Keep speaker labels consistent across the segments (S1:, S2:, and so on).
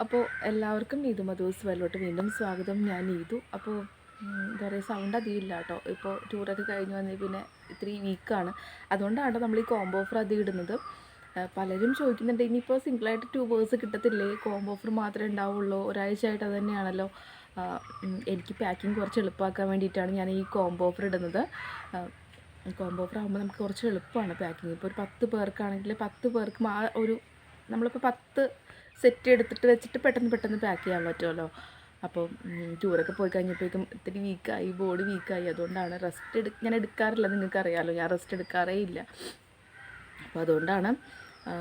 S1: അപ്പോൾ എല്ലാവർക്കും നീതു മധൂസ് വെല്ലോട്ട് വീണ്ടും സ്വാഗതം. ഞാൻ നീതു. അപ്പോൾ എന്താ പറയുക, സൗണ്ട് അധികം ഇല്ല കേട്ടോ. ഇപ്പോൾ ടൂറൊക്കെ കഴിഞ്ഞ് വന്ന് പിന്നെ ഇത്തിരി വീക്കാണ്. അതുകൊണ്ടാണ് നമ്മൾ ഈ കോംബോ ഓഫർ അധികം ഇടുന്നത്. പലരും ചോദിക്കുന്നുണ്ട്, ഇനിയിപ്പോൾ സിംഗിളായിട്ട് ട്യൂബേഴ്സ് കിട്ടത്തില്ലേ, കോംബോ ഓഫർ മാത്രമേ ഉണ്ടാവുള്ളൂ, ഒരാഴ്ചയായിട്ട് അത് തന്നെയാണല്ലോ. എനിക്ക് പാക്കിങ് കുറച്ച് എളുപ്പമാക്കാൻ വേണ്ടിയിട്ടാണ് ഞാൻ ഈ കോംബോ ഓഫർ ഇടുന്നത്. കോംബോ ഓഫർ ആകുമ്പോൾ നമുക്ക് കുറച്ച് എളുപ്പമാണ് പാക്കിങ്. ഇപ്പോൾ ഒരു 10 പേർക്കാണെങ്കിൽ 10 പേർക്കും ആ ഒരു നമ്മളിപ്പോൾ 10 സെറ്റ് എടുത്തിട്ട് വെച്ചിട്ട് പെട്ടെന്ന് പാക്ക് ചെയ്യാൻ പറ്റുമല്ലോ. അപ്പോൾ ടൂറൊക്കെ പോയി കഴിഞ്ഞപ്പോഴേക്കും ഇത്തിരി വീക്കായി, ബോഡി വീക്കായി. അതുകൊണ്ടാണ് ഞാൻ എടുക്കാറില്ല, നിങ്ങൾക്കറിയാമല്ലോ, ഞാൻ റെസ്റ്റ് എടുക്കാറേ ഇല്ല. അപ്പോൾ അതുകൊണ്ടാണ്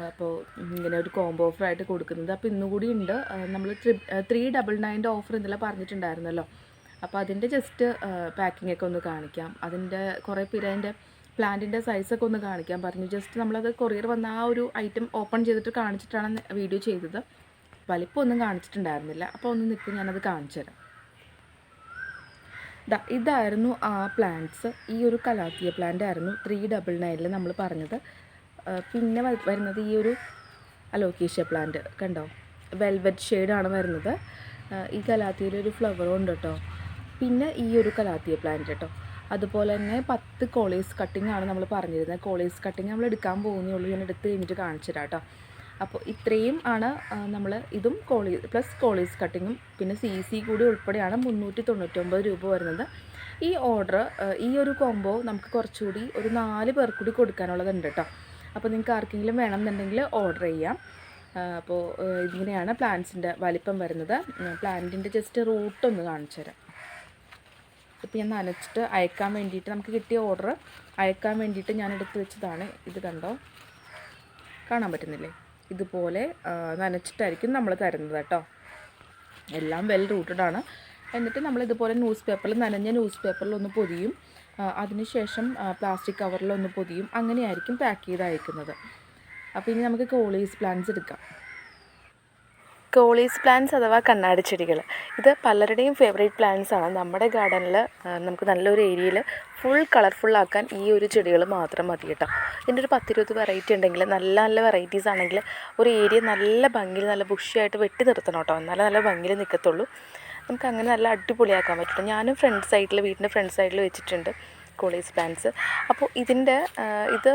S1: അപ്പോൾ ഇങ്ങനെ ഒരു കോംബോ ഓഫറായിട്ട് കൊടുക്കുന്നത്. അപ്പോൾ ഇന്നും കൂടി ഉണ്ട്. നമ്മൾ 399 ഓഫർ ഇന്നലെ പറഞ്ഞിട്ടുണ്ടായിരുന്നല്ലോ. അപ്പോൾ അതിൻ്റെ ജസ്റ്റ് പാക്കിങ്ങൊക്കെ ഒന്ന് കാണിക്കാം. അതിൻ്റെ കുറേ പേര് അതിൻ്റെ പ്ലാന്റിൻ്റെ സൈസൊക്കെ ഒന്ന് കാണിക്കാൻ പറഞ്ഞു. ജസ്റ്റ് നമ്മളത് കൊറിയർ വന്ന ആ ഒരു ഐറ്റം ഓപ്പൺ ചെയ്തിട്ട് കാണിച്ചിട്ടാണ് വീഡിയോ ചെയ്തത്. വലിപ്പമൊന്നും കാണിച്ചിട്ടുണ്ടായിരുന്നില്ല. അപ്പോൾ ഒന്ന് നിൽക്കും, ഞാനത് കാണിച്ചു തരാം. ഇതായിരുന്നു ആ പ്ലാന്റ്സ്. ഈ ഒരു കലാത്തിയ പ്ലാന്റ് ആയിരുന്നു 399 നമ്മൾ പറഞ്ഞത്. പിന്നെ വരുന്നത് ഈ ഒരു അലോക്കേഷ്യ പ്ലാന്റ് കണ്ടോ, വെൽവെറ്റ് ഷെയ്ഡാണ് വരുന്നത്. ഈ കലാത്തിയിലൊരു ഫ്ലവറും ഉണ്ട് കേട്ടോ. പിന്നെ ഈ ഒരു കലാത്തിയ പ്ലാന്റ് കേട്ടോ. അതുപോലെ തന്നെ 10 കോളേസ് കട്ടിംഗ് ആണ് നമ്മൾ പറഞ്ഞിരുന്നത്. കോളേസ് കട്ടിങ് നമ്മൾ എടുക്കാൻ പോകുന്നേ ഉള്ളൂ. ഞാൻ എടുത്ത് കഴിഞ്ഞിട്ട് കാണിച്ചു തരാം കേട്ടോ. അപ്പോൾ ഇത്രയും ആണ് നമ്മൾ ഇതും പ്ലസ് കോളേസ് കട്ടിങ്ങും പിന്നെ CC കൂടി ഉൾപ്പെടെയാണ് 399 രൂപ വരുന്നത്. ഈ ഓർഡർ, ഈ ഒരു കോംബോ നമുക്ക് കുറച്ചുകൂടി ഒരു 4 പേർക്ക് കൂടി കൊടുക്കാനുള്ളതുണ്ട് കേട്ടോ. അപ്പോൾ നിങ്ങൾക്ക് ആർക്കെങ്കിലും വേണമെന്നുണ്ടെങ്കിൽ ഓർഡർ ചെയ്യാം. അപ്പോൾ ഇങ്ങനെയാണ് പ്ലാന്റ്സിൻ്റെ വലിപ്പം വരുന്നത്. പ്ലാന്റിൻ്റെ ജസ്റ്റ് റൂട്ടൊന്ന് കാണിച്ചു തരാം. ഇപ്പോൾ ഞാൻ നനച്ചിട്ട് അയക്കാൻ വേണ്ടിയിട്ട്, നമുക്ക് കിട്ടിയ ഓർഡർ അയക്കാൻ വേണ്ടിയിട്ട് ഞാൻ എടുത്ത് വെച്ചതാണ്. ഇത് കണ്ടോ, കാണാൻ പറ്റുന്നില്ലേ? ഇതുപോലെ നനച്ചിട്ടായിരിക്കും നമ്മൾ തരുന്നത് കേട്ടോ. എല്ലാം വെൽ റൂട്ടഡാണ്. എന്നിട്ട് നമ്മൾ ഇതുപോലെ നനഞ്ഞ ന്യൂസ് പേപ്പറിൽ ഒന്ന് പൊതിയും. അതിനുശേഷം പ്ലാസ്റ്റിക് കവറിലൊന്ന് പൊതിയും. അങ്ങനെയായിരിക്കും പാക്ക് ചെയ്ത് അയക്കുന്നത്. അപ്പോൾ ഇനി നമുക്ക് കോളീസ് പ്ലാന്റ്സ് എടുക്കാം. കോളീസ് പ്ലാന്റ്സ് അഥവാ കണ്ണാടി ചെടികൾ, ഇത് പലരുടെയും ഫേവറേറ്റ് പ്ലാന്റ്സ് ആണ്. നമ്മുടെ ഗാർഡനിൽ നമുക്ക് നല്ലൊരു ഏരിയയിൽ ഫുൾ കളർഫുള്ളാക്കാൻ ഈ ഒരു ചെടികൾ മാത്രം മതി കേട്ടോ. ഇതിൻ്റെ ഒരു 10-20 വെറൈറ്റി ഉണ്ടെങ്കിൽ, നല്ല നല്ല വെറൈറ്റീസ് ആണെങ്കിൽ ഒരു ഏരിയ നല്ല ഭംഗിയിൽ നല്ല ബുഷിയായിട്ട് വെട്ടി നിർത്തണം കേട്ടോ. എന്നാലും നല്ല ഭംഗിയിൽ നിൽക്കത്തുള്ളൂ. നമുക്ക് അങ്ങനെ നല്ല അടിപൊളിയാക്കാൻ പറ്റും. ഞാനും വീടിൻ്റെ ഫ്രണ്ട് സൈഡിൽ വെച്ചിട്ടുണ്ട് കോളീസ് പ്ലാന്റ്സ്. അപ്പോൾ ഇത്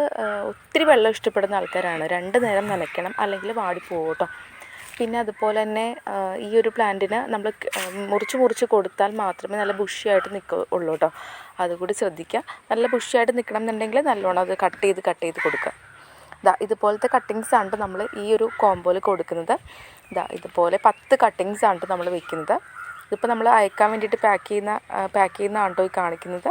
S1: ഒത്തിരി വെള്ളം ഇഷ്ടപ്പെടുന്ന ആൾക്കാരാണ്. 2 നേരം നനയ്ക്കണം, അല്ലെങ്കിൽ വാടിപ്പോകും കേട്ടോ. പിന്നെ അതുപോലെ തന്നെ ഈ ഒരു പ്ലാന്റിന് നമ്മൾ മുറിച്ച് കൊടുത്താൽ മാത്രമേ നല്ല ബുഷിയായിട്ട് നിൽക്കുള്ളൂ കേട്ടോ. അതുകൂടി ശ്രദ്ധിക്കുക. നല്ല ബുഷിയായിട്ട് നിൽക്കണം എന്നുണ്ടെങ്കിൽ നല്ലോണം അത് കട്ട് ചെയ്ത് കൊടുക്കുക. ഇതുപോലത്തെ കട്ടിങ്സ് ആണ് നമ്മൾ ഈ ഒരു കോംബോയിൽ കൊടുക്കുന്നത്. ഇതുപോലെ 10 കട്ടിങ്സ് ആണ് നമ്മൾ വെക്കുന്നത്. ഇതിപ്പോൾ നമ്മൾ അയക്കാൻ വേണ്ടിയിട്ട് പാക്ക് ചെയ്യുന്നതാണോ ഈ കാണിക്കുന്നത്.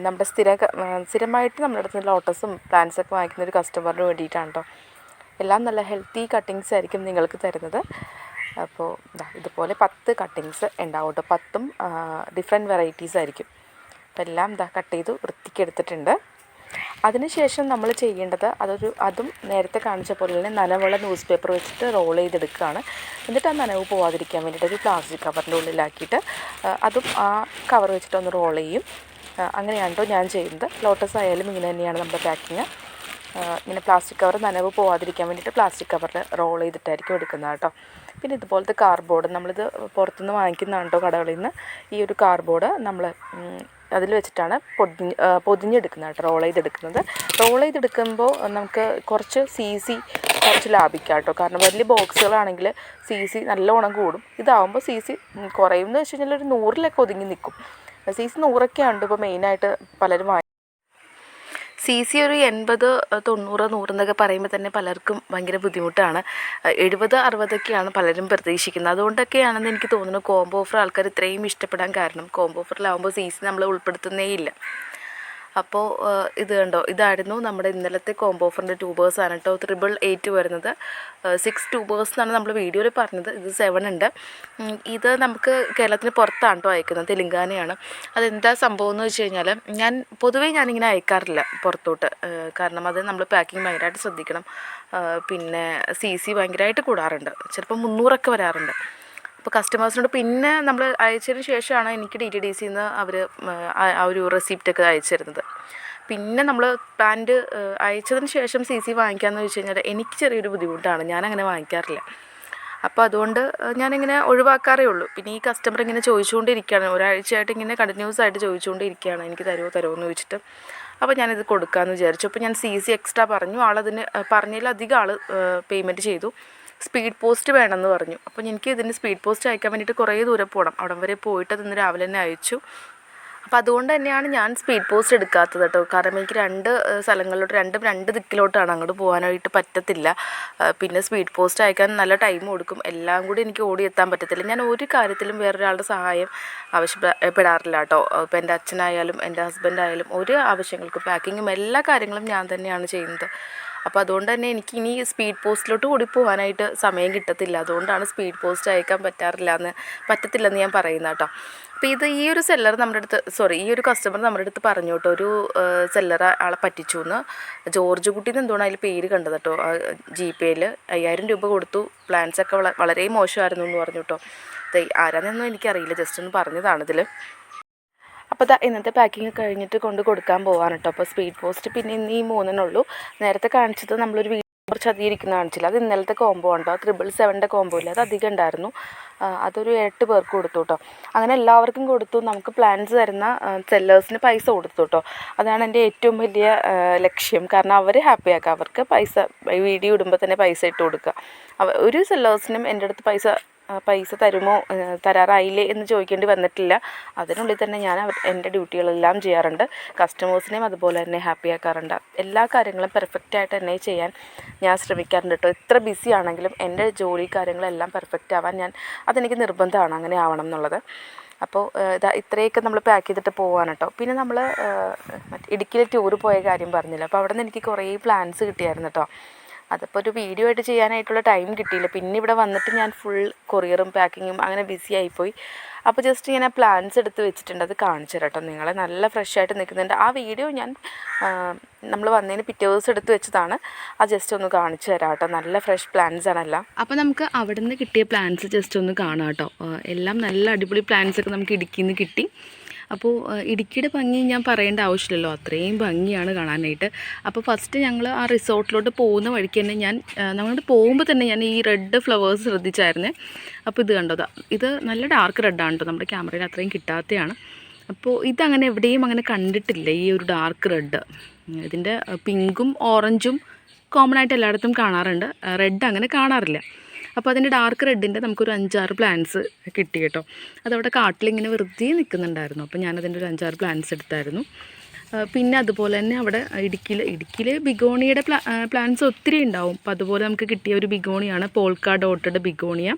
S1: നമ്മുടെ സ്ഥിരമായിട്ട് നമ്മുടെ അടുത്ത് ലോട്ടസും പ്ലാന്റ്സൊക്കെ വാങ്ങിക്കുന്ന ഒരു കസ്റ്റമറിന് വേണ്ടിയിട്ടാണ് കേട്ടോ. എല്ലാം നല്ല ഹെൽത്തി കട്ടിങ്സ് ആയിരിക്കും നിങ്ങൾക്ക് തരുന്നത്. അപ്പോൾ ഇതുപോലെ 10 കട്ടിങ്സ് ഉണ്ടാവും കേട്ടോ. 10ഉം ഡിഫറെൻറ്റ് വെറൈറ്റീസ് ആയിരിക്കും. അപ്പോൾ എല്ലാം കട്ട് ചെയ്ത് വൃത്തിക്കെടുത്തിട്ടുണ്ട്. അതിനുശേഷം നമ്മൾ ചെയ്യേണ്ടത് അതും നേരത്തെ കാണിച്ച പോലെ തന്നെ നനവുള്ള ന്യൂസ് പേപ്പർ വെച്ചിട്ട് റോൾ ചെയ്തെടുക്കുകയാണ്. എന്നിട്ട് ആ നനവ് പോവാതിരിക്കാൻ വേണ്ടിയിട്ട് ഒരു പ്ലാസ്റ്റിക് കവറിൻ്റെ ഉള്ളിലാക്കിയിട്ട് അതും ആ കവർ വെച്ചിട്ടൊന്ന് റോൾ ചെയ്യും. അങ്ങനെയാണോ ഞാൻ ചെയ്യുന്നത്. ലോട്ടസ് ആയാലും ഇങ്ങനെ തന്നെയാണ് നമ്മുടെ പാക്കിങ്. ഇങ്ങനെ പ്ലാസ്റ്റിക് കവർ നനവ് പോവാതിരിക്കാൻ വേണ്ടിയിട്ട് പ്ലാസ്റ്റിക് കവറിൽ റോൾ ചെയ്തിട്ടായിരിക്കും എടുക്കുന്നത് കേട്ടോ. പിന്നെ ഇതുപോലത്തെ കാർഡ്ബോർഡ്, നമ്മളിത് പുറത്തുനിന്ന് വാങ്ങിക്കുന്നതാണ് കേട്ടോ, കടകളിൽ നിന്ന്. ഈ ഒരു കാർഡ്ബോർഡ് നമ്മൾ അതിൽ വെച്ചിട്ടാണ് പൊതിഞ്ഞെടുക്കുന്നത് കേട്ടോ, റോൾ ചെയ്തെടുക്കുമ്പോൾ നമുക്ക് കുറച്ച് CC ലാഭിക്കാം കേട്ടോ. കാരണം വലിയ ബോക്സുകളാണെങ്കിൽ CC നല്ലോണം കൂടും. ഇതാവുമ്പോൾ CC കുറയുമെന്ന് വെച്ച് കഴിഞ്ഞാൽ ഒരു 100-ലൊക്കെ ഒതുങ്ങി നിൽക്കും. CC 100ഒക്കെയാണ് ഇപ്പോൾ മെയിനായിട്ട് പലരും CC ഒരു 80, 90, 100 എന്നൊക്കെ പറയുമ്പോൾ തന്നെ പലർക്കും ഭയങ്കര ബുദ്ധിമുട്ടാണ്. 70, 60ഒക്കെയാണ് പലരും പ്രതീക്ഷിക്കുന്നത്. അതുകൊണ്ടൊക്കെയാണെന്ന് എനിക്ക് തോന്നുന്നു കോംബോ ഓഫർ ആൾക്കാർ ഇത്രയും ഇഷ്ടപ്പെടാൻ കാരണം. കോംബോ ഓഫറിലാവുമ്പോൾ CC നമ്മൾ ഉൾപ്പെടുത്തുന്നേ ഇല്ല. അപ്പോൾ ഇത് കണ്ടോ, ഇതായിരുന്നു നമ്മുടെ ഇന്നലത്തെ കോംബോ ഓഫറിൻ്റെ ട്യൂബേഴ്സാണ് കേട്ടോ. 888 വരുന്നത് 6 ട്യൂബേഴ്സ് എന്നാണ് നമ്മൾ വീഡിയോയിൽ പറഞ്ഞത്. ഇത് 7 ഉണ്ട്. ഇത് നമുക്ക് കേരളത്തിന് പുറത്താണ് കേട്ടോ അയക്കുന്നത്, തെലുങ്കാനയാണ്. അതെന്താ സംഭവം എന്ന് വെച്ച് കഴിഞ്ഞാൽ, പൊതുവേ ഞാനിങ്ങനെ അയക്കാറില്ല പുറത്തോട്ട്. കാരണം അത് നമ്മൾ പാക്കിങ് ഭയങ്കരമായിട്ട് ശ്രദ്ധിക്കണം. പിന്നെ CC ഭയങ്കരമായിട്ട് കൂടാറുണ്ട്. ചിലപ്പോൾ 300ഒക്കെ വരാറുണ്ട്. അപ്പോൾ കസ്റ്റമേഴ്സിനോട് പിന്നെ നമ്മൾ അയച്ചതിന് ശേഷമാണ് എനിക്ക് DTDCന്ന് അവർ ആ ഒരു റെസിപ്റ്റൊക്കെ അയച്ചു തരുന്നത്. പിന്നെ നമ്മൾ പാൻറ്റ് അയച്ചതിന് ശേഷം CC വാങ്ങിക്കാമെന്ന് വെച്ച് കഴിഞ്ഞാൽ എനിക്ക് ചെറിയൊരു ബുദ്ധിമുട്ടാണ്. ഞാനങ്ങനെ വാങ്ങിക്കാറില്ല. അപ്പോൾ അതുകൊണ്ട് ഞാനിങ്ങനെ ഒഴിവാക്കാറേ ഉള്ളൂ. പിന്നെ ഈ കസ്റ്റമർ ഇങ്ങനെ ചോദിച്ചുകൊണ്ടിരിക്കുകയാണ്, ഒരാഴ്ചയായിട്ട് ഇങ്ങനെ കണ്ടിന്യൂസ് ആയിട്ട് ചോദിച്ചുകൊണ്ടിരിക്കുകയാണ് എനിക്ക് തരുമോ എന്ന് ചോദിച്ചിട്ട്. അപ്പോൾ ഞാനിത് കൊടുക്കാമെന്ന് വിചാരിച്ചു. അപ്പോൾ ഞാൻ CC എക്സ്ട്രാ പറഞ്ഞു. ആളതിന് പറഞ്ഞതിലധികം ആൾ പേയ്മെൻറ്റ് ചെയ്തു. സ്പീഡ് പോസ്റ്റ് വേണമെന്ന് പറഞ്ഞു. അപ്പോൾ എനിക്ക് ഇതിന് സ്പീഡ് പോസ്റ്റ് അയക്കാൻ വേണ്ടിയിട്ട് കുറേ ദൂരം പോകണം. അവിടം വരെ പോയിട്ട് അതിന്ന് രാവിലെ തന്നെ അയച്ചു. അപ്പോൾ അതുകൊണ്ട് തന്നെയാണ് ഞാൻ സ്പീഡ് പോസ്റ്റ് എടുക്കാത്തത് കേട്ടോ. കാരണം എനിക്ക് 2 സ്ഥലങ്ങളിലോട്ട് രണ്ട് ദിക്കിലോട്ടാണ്, അങ്ങോട്ട് പോകാനായിട്ട് പറ്റത്തില്ല. പിന്നെ സ്പീഡ് പോസ്റ്റ് അയക്കാൻ നല്ല ടൈം കൊടുക്കും. എല്ലാം കൂടി എനിക്ക് ഓടിയെത്താൻ പറ്റത്തില്ല. ഞാൻ ഒരു കാര്യത്തിലും വേറൊരാളുടെ സഹായം ആവശ്യപ്പെടാറില്ല കേട്ടോ. ഇപ്പോൾ എൻ്റെ അച്ഛനായാലും എൻ്റെ ഹസ്ബൻഡായാലും ഒരു ആവശ്യങ്ങൾക്ക് പാക്കിങ്ങും എല്ലാ കാര്യങ്ങളും ഞാൻ തന്നെയാണ് ചെയ്യുന്നത്. അപ്പോൾ അതുകൊണ്ട് തന്നെ എനിക്ക് ഇനി സ്പീഡ് പോസ്റ്റിലോട്ട് കൂടി പോകാനായിട്ട് സമയം കിട്ടത്തില്ല. അതുകൊണ്ടാണ് സ്പീഡ് പോസ്റ്റ് അയക്കാൻ പറ്റത്തില്ലെന്ന് ഞാൻ പറയുന്നത് കേട്ടോ. അപ്പോൾ ഈ ഒരു സെല്ലർ ഈ ഒരു കസ്റ്റമർ നമ്മുടെ അടുത്ത് പറഞ്ഞു കേട്ടോ, ഒരു സെല്ലർ ആളെ പറ്റിച്ചു എന്ന്. ജോർജ് കുട്ടീന്ന് എന്തുകൊണ്ടാണ് അതിൽ പേര് കണ്ടത് കേട്ടോ. GPayയിൽ 5000 രൂപ കൊടുത്തു. പ്ലാൻസൊക്കെ വളരെ മോശമായിരുന്നു എന്ന് പറഞ്ഞു കേട്ടോ. ആരാന്നൊന്നും എനിക്കറിയില്ല, ജസ്റ്റ് ഒന്ന് പറഞ്ഞതാണിതിൽ. അപ്പോൾ ഇന്നത്തെ പാക്കിങ് കഴിഞ്ഞിട്ട് കൊടുക്കാൻ പോകാൻ കേട്ടോ. അപ്പോൾ സ്പീഡ് പോസ്റ്റ് പിന്നെ ഇന്ന് ഈ 3 നേരത്തെ കാണിച്ചത് നമ്മളൊരു കുറച്ച് അധികം ഇരിക്കുന്ന കാണിച്ചില്ല. അത് ഇന്നലത്തെ കോംബോ ഉണ്ടോ, 777 കോംബോ ഇല്ല, അത് അധികം ഉണ്ടായിരുന്നു. അതൊരു 8 പേർക്ക് കൊടുത്തു കേട്ടോ. അങ്ങനെ എല്ലാവർക്കും കൊടുത്തു. നമുക്ക് പ്ലാൻസ് തരുന്ന സെല്ലേഴ്സിന് പൈസ കൊടുത്തു കേട്ടോ. അതാണ് എൻ്റെ ഏറ്റവും വലിയ ലക്ഷ്യം. കാരണം അവർ ഹാപ്പിയാക്കുക, അവർക്ക് വീഡിയോ ഇടുമ്പോൾ തന്നെ പൈസ ഇട്ട് കൊടുക്കുക. ഒരു സെല്ലേഴ്സിനും എൻ്റെ അടുത്ത് പൈസ തരാറായില്ലേ എന്ന് ചോദിക്കേണ്ടി വന്നിട്ടില്ല. അതിനുള്ളിൽ തന്നെ ഞാൻ എൻ്റെ ഡ്യൂട്ടികളെല്ലാം ചെയ്യാറുണ്ട്. കസ്റ്റമേഴ്സിനെയും അതുപോലെ തന്നെ ഹാപ്പി ആക്കാറുണ്ട്. എല്ലാ കാര്യങ്ങളും പെർഫെക്റ്റായിട്ട് തന്നെ ചെയ്യാൻ ഞാൻ ശ്രമിക്കാറുണ്ട് കേട്ടോ. എത്ര ബിസി ആണെങ്കിലും എൻ്റെ ജോലി കാര്യങ്ങളെല്ലാം പെർഫെക്റ്റ് ആവാൻ അതെനിക്ക് നിർബന്ധമാണ്, അങ്ങനെ ആവണം എന്നുള്ളത്. അപ്പോൾ ഇത്രയൊക്കെ നമ്മൾ പാക്ക് ചെയ്തിട്ട് പോകാൻ കേട്ടോ. പിന്നെ നമ്മൾ ഇടുക്കിയിൽ ടൂർ പോയ കാര്യം പറഞ്ഞില്ല. അപ്പോൾ അവിടെ നിന്ന് എനിക്ക് കുറേ പ്ലാൻസ് കിട്ടിയായിരുന്നു കേട്ടോ. അതിപ്പോൾ ഒരു വീഡിയോ ആയിട്ട് ചെയ്യാനായിട്ടുള്ള ടൈം കിട്ടിയില്ല. പിന്നെ ഇവിടെ വന്നിട്ട് ഞാൻ ഫുൾ കൊറിയറും പാക്കിങ്ങും അങ്ങനെ ബിസി ആയിപ്പോയി. അപ്പോൾ ജസ്റ്റ് ഇങ്ങനെ പ്ലാൻസ് എടുത്ത് വെച്ചിട്ടുണ്ട്, അത് കാണിച്ചു തരാം കേട്ടോ. നിങ്ങളെ നല്ല ഫ്രഷ് ആയിട്ട് നിൽക്കുന്നുണ്ട്. ആ വീഡിയോ ഞാൻ നമ്മൾ വന്നതിന് പിറ്റേ ദിവസം എടുത്ത് വെച്ചതാണ്. അത് ജസ്റ്റ് ഒന്ന് കാണിച്ചു തരാം കേട്ടോ. നല്ല ഫ്രഷ് പ്ലാൻസ് ആണെല്ലാം. അപ്പോൾ നമുക്ക് അവിടെ നിന്ന് കിട്ടിയ പ്ലാൻസ് ജസ്റ്റ് ഒന്ന് കാണാം കേട്ടോ. എല്ലാം നല്ല അടിപൊളി പ്ലാൻസൊക്കെ നമുക്ക് ഇടുക്കിയിൽ നിന്ന് കിട്ടി. അപ്പോൾ ഇടുക്കിയുടെ ഭംഗി ഞാൻ പറയേണ്ട ആവശ്യമില്ലല്ലോ, അത്രയും ഭംഗിയാണ് കാണാനായിട്ട്. അപ്പോൾ ഫസ്റ്റ് ഞങ്ങൾ ആ റിസോർട്ടിലോട്ട് പോകുന്ന വഴിക്ക് തന്നെ നമ്മളോട് പോകുമ്പോൾ തന്നെ ഞാൻ ഈ റെഡ് ഫ്ലവേഴ്സ് ശ്രദ്ധിച്ചായിരുന്നേ. അപ്പോൾ ഇത് കണ്ടോ, ഇത് നല്ല ഡാർക്ക് റെഡാണ് കേട്ടോ, നമ്മുടെ ക്യാമറയിൽ അത്രയും കിട്ടാത്തതാണ്. അപ്പോൾ ഇതങ്ങനെ എവിടെയും അങ്ങനെ കണ്ടിട്ടില്ല, ഈ ഒരു ഡാർക്ക് റെഡ്. ഇതിൻ്റെ പിങ്കും ഓറഞ്ചും കോമൺ ആയിട്ട് എല്ലായിടത്തും കാണാറുണ്ട്, റെഡ് അങ്ങനെ കാണാറില്ല. അപ്പോൾ അതിൻ്റെ ഡാർക്ക് റെഡിൻ്റെ നമുക്കൊരു 5-6 പ്ലാൻസ് കിട്ടി കേട്ടോ. അതവിടെ കാട്ടിലിങ്ങനെ വെറുതെ നിൽക്കുന്നുണ്ടായിരുന്നു. അപ്പോൾ ഞാനതിൻ്റെ ഒരു 5-6 പ്ലാൻസ് എടുത്തായിരുന്നു. പിന്നെ അതുപോലെ തന്നെ അവിടെ ഇടുക്കിയിൽ ബിഗോണിയുടെ പ്ലാൻസ് ഒത്തിരി ഉണ്ടാവും. അപ്പോൾ അതുപോലെ നമുക്ക് കിട്ടിയ ഒരു ബിഗോണിയാണ് പോൾക്ക ഡോട്ടഡ് ബിഗോണിയ.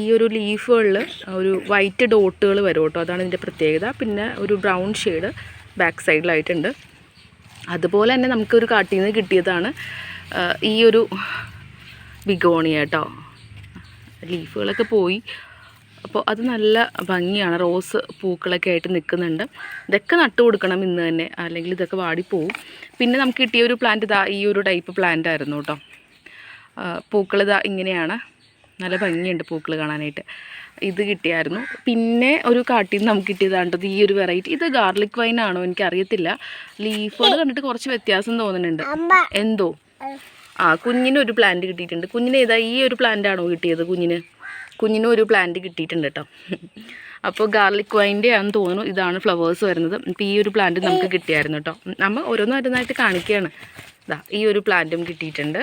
S1: ഈ ഒരു ലീഫുകളിൽ ഒരു വൈറ്റ് ഡോട്ടുകൾ വരും കേട്ടോ, അതാണ് ഇതിൻ്റെ പ്രത്യേകത. പിന്നെ ഒരു ബ്രൗൺ ഷെയ്ഡ് ബാക്ക് സൈഡിലായിട്ടുണ്ട്. അതുപോലെ തന്നെ നമുക്കൊരു കാട്ടിൽ നിന്ന് കിട്ടിയതാണ് ഈ ഒരു ബിഗോണിയ കേട്ടോ. ലീഫുകളൊക്കെ പോയി, അപ്പോൾ അത് നല്ല ഭംഗിയാണ്. റോസ് പൂക്കളൊക്കെ ആയിട്ട് നിൽക്കുന്നുണ്ട്. ഇതൊക്കെ നട്ടു കൊടുക്കണം ഇന്ന് തന്നെ, അല്ലെങ്കിൽ ഇതൊക്കെ വാടിപ്പോവും. പിന്നെ നമുക്ക് കിട്ടിയ ഒരു പ്ലാന്റ് ഈ ഒരു ടൈപ്പ് പ്ലാന്റ് ആയിരുന്നു കേട്ടോ. പൂക്കൾ ഇങ്ങനെയാണ്, നല്ല ഭംഗിയുണ്ട് പൂക്കൾ കാണാനായിട്ട്. ഇത് കിട്ടിയായിരുന്നു. പിന്നെ ഒരു കാട്ടിൽ നിന്ന് നമുക്ക് കിട്ടിയതാണ്ടത് ഈ ഒരു വെറൈറ്റി. ഇത് ഗാർലിക് വൈനാണോ എനിക്കറിയത്തില്ല. ലീഫുകൾ കണ്ടിട്ട് കുറച്ച് വ്യത്യാസം തോന്നുന്നുണ്ട്. എന്തോ കുഞ്ഞിനൊരു പ്ലാന്റ് കിട്ടിയിട്ടുണ്ട്. കുഞ്ഞിന് ഈ ഒരു പ്ലാന്റ് ആണോ കിട്ടിയത്? കുഞ്ഞിനും ഒരു പ്ലാന്റ് കിട്ടിയിട്ടുണ്ട് കേട്ടോ. അപ്പോൾ ഗാർലിക് വൈൻ്റെ ആണെന്ന് തോന്നുന്നു. ഇതാണ് ഫ്ലവേഴ്സ് വരുന്നത്. ഇപ്പോൾ ഈ ഒരു പ്ലാന്റ് നമുക്ക് കിട്ടിയായിരുന്നു കേട്ടോ. നമ്മൾ ഓരോന്നായിട്ട് കാണിക്കുകയാണ്. ഈ ഒരു പ്ലാന്റും കിട്ടിയിട്ടുണ്ട്.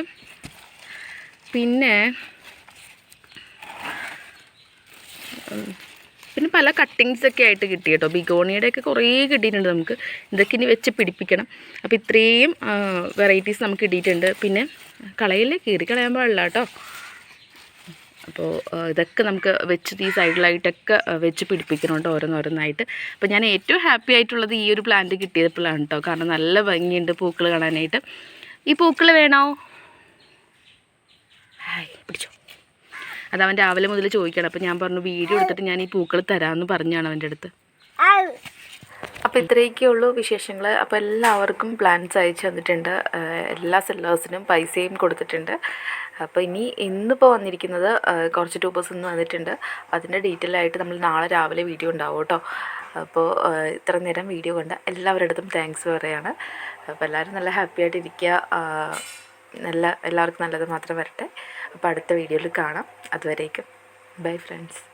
S1: പിന്നെ പല കട്ടിങ്സൊക്കെ ആയിട്ട് കിട്ടി കേട്ടോ. ബിഗോണിയുടെയൊക്കെ കുറേ കിട്ടിയിട്ടുണ്ട് നമുക്ക്. ഇതൊക്കെ ഇനി വെച്ച് പിടിപ്പിക്കണം. അപ്പോൾ ഇത്രയും വെറൈറ്റീസ് നമുക്ക് കിട്ടിയിട്ടുണ്ട്. പിന്നെ കീറി കളയാൻ പാടില്ല കേട്ടോ. അപ്പോൾ ഇതൊക്കെ നമുക്ക് വെച്ച് ഈ സൈഡിലായിട്ടൊക്കെ വെച്ച് പിടിപ്പിക്കണം കേട്ടോ, ഓരോന്നായിട്ട്. അപ്പോൾ ഞാൻ ഏറ്റവും ഹാപ്പി ആയിട്ടുള്ളത് ഈ ഒരു പ്ലാന്റ് കിട്ടിയപ്പോഴാണ് കേട്ടോ. കാരണം നല്ല ഭംഗിയുണ്ട് പൂക്കൾ കാണാനായിട്ട്. ഈ പൂക്കൾ വേണോ? പിടിച്ചോ. അതവൻ രാവിലെ മുതൽ ചോദിക്കണം. അപ്പോൾ ഞാൻ പറഞ്ഞു വീഡിയോ എടുത്തിട്ട് ഞാൻ ഈ പൂക്കൾ തരാമെന്ന് പറഞ്ഞാണ് അവൻ്റെ അടുത്ത്. അപ്പോൾ ഇത്രയൊക്കെ ഉള്ളൂ വിശേഷങ്ങൾ. അപ്പോൾ എല്ലാവർക്കും പ്ലാൻസ് അയച്ചു തന്നിട്ടുണ്ട്. എല്ലാ സെല്ലേഴ്സിനും പൈസയും കൊടുത്തിട്ടുണ്ട്. അപ്പോൾ ഇന്നിപ്പോൾ വന്നിരിക്കുന്നത് കുറച്ച് ട്യൂബേഴ്സ് ഇന്ന് വന്നിട്ടുണ്ട്. അതിൻ്റെ ഡീറ്റെയിൽ ആയിട്ട് നമ്മൾ നാളെ രാവിലെ വീഡിയോ ഉണ്ടാവും കേട്ടോ. അപ്പോൾ ഇത്ര നേരം വീഡിയോ കണ്ട എല്ലാവരുടെ അടുത്തും താങ്ക്സ് പറയുകയാണ്. അപ്പോൾ എല്ലാവരും നല്ല ഹാപ്പി ആയിട്ടിരിക്കുക. എല്ലാവർക്കും നല്ലത് മാത്രം വരട്ടെ. അപ്പോൾ അടുത്ത വീഡിയോയിൽ കാണാം. അതുവരേക്കും ബൈ ഫ്രണ്ട്സ്.